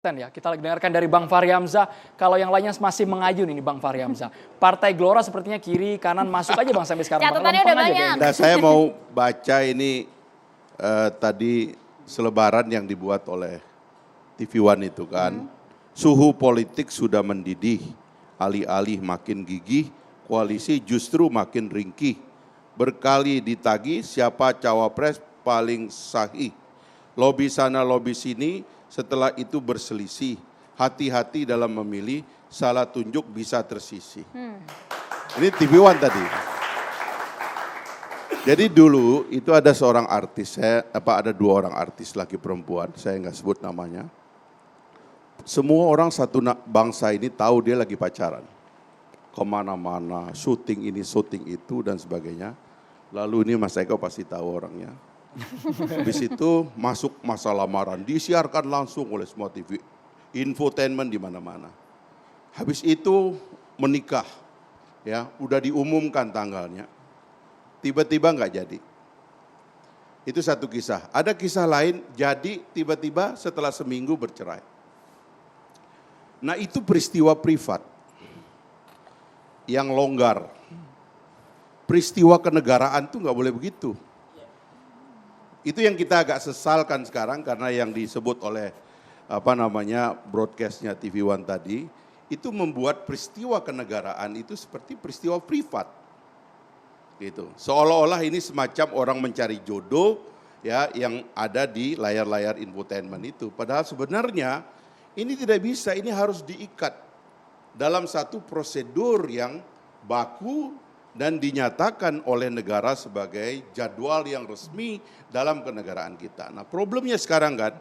Ya, kita lagi dengarkan dari Bang Fahri Hamzah. Kalau yang lainnya masih mengayun ini Bang Fahri Hamzah. Partai Gelora sepertinya kiri, kanan masuk aja Bang sampai sekarang. Catatannya udah banyak. Nah, saya mau baca ini tadi selebaran yang dibuat oleh TV One itu kan. Suhu politik sudah mendidih, alih-alih makin gigih, koalisi justru makin ringkih. Berkali ditagih siapa cawapres paling sahih. Lobi sana, lobi sini, setelah itu berselisih. Hati-hati dalam memilih, salah tunjuk bisa tersisih. Ini TV One tadi. Jadi dulu itu ada seorang artis, ada dua orang artis laki perempuan, saya nggak sebut namanya. Semua orang satu bangsa ini tahu dia lagi pacaran. Kemana-mana, syuting ini, syuting itu dan sebagainya. Lalu ini Mas Eko pasti tahu orangnya. Habis itu masuk masa lamaran, disiarkan langsung oleh semua TV, infotainment di mana-mana. Habis itu menikah, ya udah diumumkan tanggalnya, tiba-tiba nggak jadi. Itu satu kisah. Ada kisah lain, jadi tiba-tiba setelah seminggu bercerai. Nah itu peristiwa privat yang longgar. Peristiwa kenegaraan tuh nggak boleh begitu. Itu yang kita agak sesalkan sekarang karena yang disebut oleh broadcastnya TV One tadi, itu membuat peristiwa kenegaraan itu seperti peristiwa privat. Gitu. Seolah-olah ini semacam orang mencari jodoh ya yang ada di layar-layar infotainment itu. Padahal sebenarnya ini tidak bisa, ini harus diikat dalam satu prosedur yang baku dan dinyatakan oleh negara sebagai jadwal yang resmi dalam kenegaraan kita. Nah problemnya sekarang kan,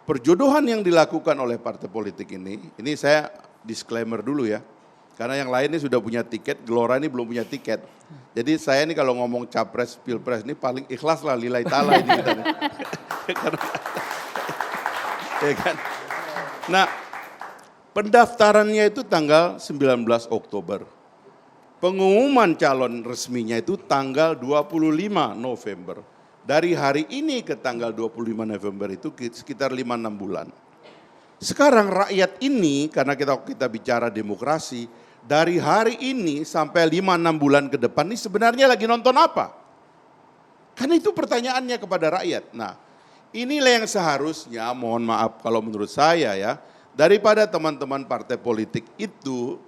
perjodohan yang dilakukan oleh partai politik ini saya disclaimer dulu ya, karena yang lain ini sudah punya tiket, Gelora ini belum punya tiket. Jadi saya ini kalau ngomong capres, pilpres ini paling ikhlas lah lillahi ta'ala ini kita nih. Ya kan? Nah pendaftarannya itu tanggal 19 Oktober. Pengumuman calon resminya itu tanggal 25 November. Dari hari ini ke tanggal 25 November itu sekitar 5-6 bulan. Sekarang rakyat ini, karena kita bicara demokrasi, dari hari ini sampai 5-6 bulan ke depan ini sebenarnya lagi nonton apa? Kan itu pertanyaannya kepada rakyat. Nah inilah yang seharusnya, mohon maaf kalau menurut saya ya, daripada teman-teman partai politik itu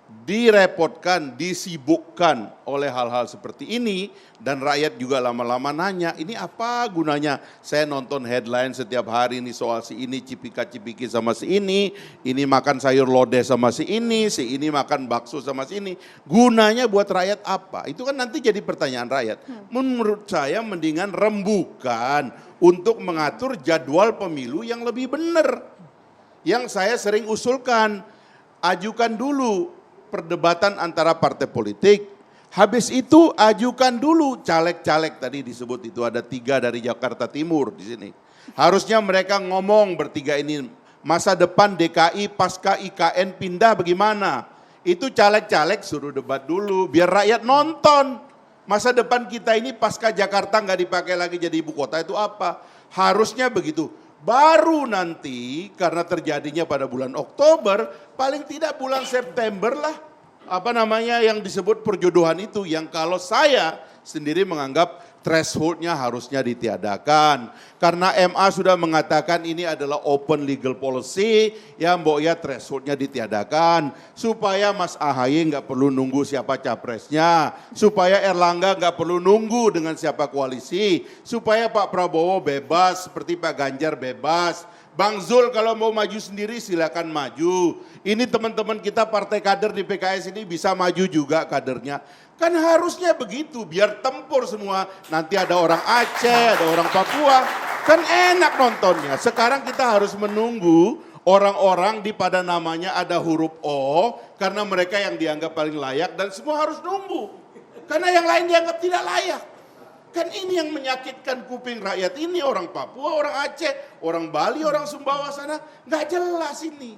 direpotkan, disibukkan oleh hal-hal seperti ini dan rakyat juga lama-lama nanya, ini apa gunanya saya nonton headline setiap hari ini soal si ini cipika-cipiki sama si ini makan sayur lodeh sama si ini makan bakso sama si ini. Gunanya buat rakyat apa? Itu kan nanti jadi pertanyaan rakyat. Menurut saya mendingan rembukan untuk mengatur jadwal pemilu yang lebih benar. Yang saya sering usulkan, ajukan dulu perdebatan antara partai politik, habis itu ajukan dulu caleg-caleg tadi disebut itu ada 3 dari Jakarta Timur di sini. Harusnya mereka ngomong bertiga ini masa depan DKI pasca IKN pindah bagaimana? Itu caleg-caleg suruh debat dulu biar rakyat nonton. Masa depan kita ini pasca Jakarta nggak dipakai lagi jadi ibu kota itu apa? Harusnya begitu. Baru nanti karena terjadinya pada bulan Oktober, paling tidak bulan September lah, yang disebut perjodohan itu, yang kalau saya sendiri menganggap thresholdnya harusnya ditiadakan. Karena MA sudah mengatakan ini adalah open legal policy, ya mbok ya thresholdnya ditiadakan. Supaya Mas AHY nggak perlu nunggu siapa capresnya, supaya Erlangga nggak perlu nunggu dengan siapa koalisi, supaya Pak Prabowo bebas seperti Pak Ganjar bebas. Bang Zul kalau mau maju sendiri silakan maju. Ini teman-teman kita partai kader di PKS ini bisa maju juga kadernya. Kan harusnya begitu biar tempur semua. Nanti ada orang Aceh, ada orang Papua. Kan enak nontonnya. Sekarang kita harus menunggu orang-orang di pada namanya ada huruf O. Karena mereka yang dianggap paling layak dan semua harus nunggu. Karena yang lain dianggap tidak layak. Kan ini yang menyakitkan kuping rakyat ini, orang Papua, orang Aceh, orang Bali, orang Sumbawa sana, nggak jelas ini.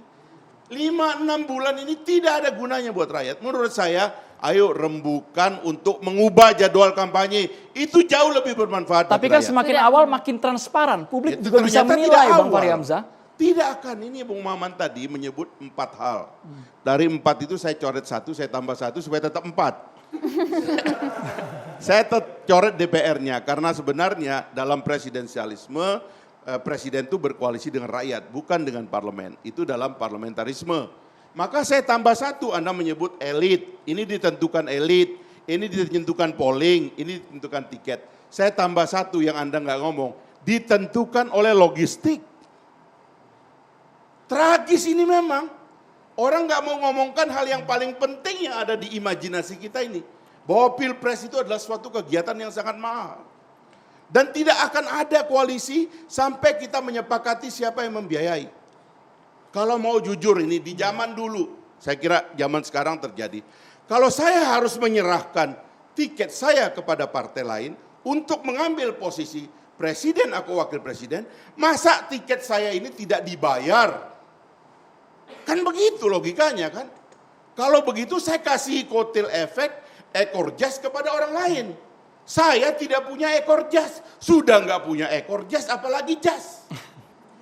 5-6 bulan ini tidak ada gunanya buat rakyat. Menurut saya, ayo rembukan untuk mengubah jadwal kampanye. Itu jauh lebih bermanfaat. Tapi kan semakin awal makin transparan, publik juga bisa menilai Bang Fahri Hamzah. Tidak akan, ini Bung Maman tadi menyebut 4 hal. Dari 4 itu saya coret 1, saya tambah 1 supaya tetap 4. Saya coret DPR-nya karena sebenarnya dalam presidensialisme, presiden itu berkoalisi dengan rakyat, bukan dengan parlemen. Itu dalam parlamentarisme. Maka saya tambah 1, Anda menyebut elit, ini ditentukan elit, ini ditentukan polling, ini ditentukan tiket. Saya tambah 1 yang Anda nggak ngomong, ditentukan oleh logistik. Tragis ini memang. Orang nggak mau ngomongkan hal yang paling penting yang ada di imajinasi kita ini. Bahwa pilpres itu adalah suatu kegiatan yang sangat mahal. Dan tidak akan ada koalisi sampai kita menyepakati siapa yang membiayai. Kalau mau jujur ini di zaman dulu, saya kira zaman sekarang terjadi. Kalau saya harus menyerahkan tiket saya kepada partai lain untuk mengambil posisi presiden atau wakil presiden, masa tiket saya ini tidak dibayar? Kan begitu logikanya kan. Kalau begitu saya kasih kotil efek ekor jas kepada orang lain. Saya tidak punya ekor jas. Sudah nggak punya ekor jas apalagi jas.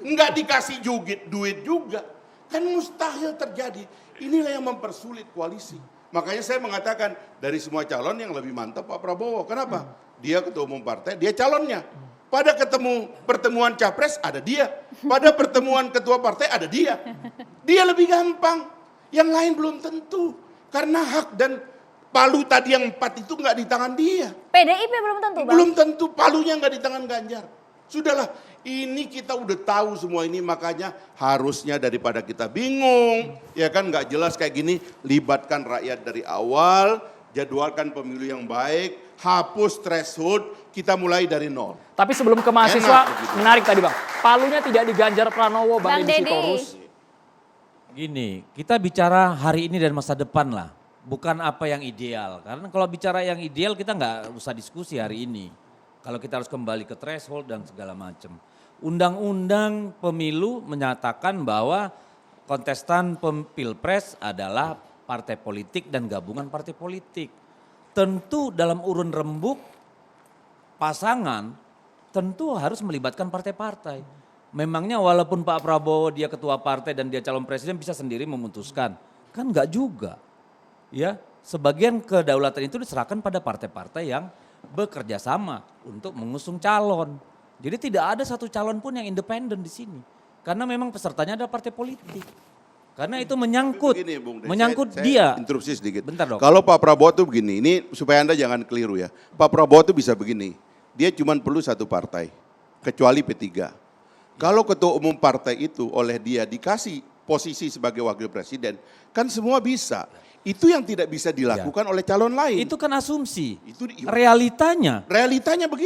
Nggak dikasih duit juga. Kan mustahil terjadi. Inilah yang mempersulit koalisi. Makanya saya mengatakan dari semua calon yang lebih mantap Pak Prabowo. Kenapa? Dia ketua umum partai, dia calonnya. Pada pertemuan capres ada dia. Pada pertemuan ketua partai ada dia. Dia lebih gampang. Yang lain belum tentu. Karena hak dan palu tadi yang 4 itu nggak di tangan dia. PDIP belum tentu, Bang. Belum tentu, palunya nggak di tangan Ganjar. Sudahlah, ini kita udah tahu semua ini, makanya harusnya daripada kita bingung, ya kan nggak jelas kayak gini, libatkan rakyat dari awal, jadwalkan pemilu yang baik, hapus threshold, kita mulai dari nol. Tapi sebelum ke mahasiswa, menarik tadi Bang. Palunya tidak di Ganjar Pranowo, Bang Deddy Sitorus. Gini, kita bicara hari ini dan masa depan lah. Bukan apa yang ideal. Karena kalau bicara yang ideal kita nggak usah diskusi hari ini. Kalau kita harus kembali ke threshold dan segala macam. Undang-undang pemilu menyatakan bahwa kontestan pilpres adalah partai politik dan gabungan partai politik. Tentu dalam urun rembuk pasangan tentu harus melibatkan partai-partai. Memangnya walaupun Pak Prabowo dia ketua partai dan dia calon presiden bisa sendiri memutuskan? Kan enggak juga. Ya, sebagian kedaulatan itu diserahkan pada partai-partai yang bekerja sama untuk mengusung calon. Jadi tidak ada satu calon pun yang independen di sini. Karena memang pesertanya ada partai politik. Karena itu menyangkut, Begini, Bung Dey, menyangkut saya dia. Interupsi sedikit. Bentar dong. Kalau Pak Prabowo tuh begini, ini supaya Anda jangan keliru ya. Pak Prabowo tuh bisa begini, dia cuma perlu satu partai, kecuali P3. Kalau ketua umum partai itu oleh dia dikasih posisi sebagai wakil presiden, kan semua bisa. Itu yang tidak bisa dilakukan oleh calon lain. Itu kan asumsi. Itu realitanya realitanya begini.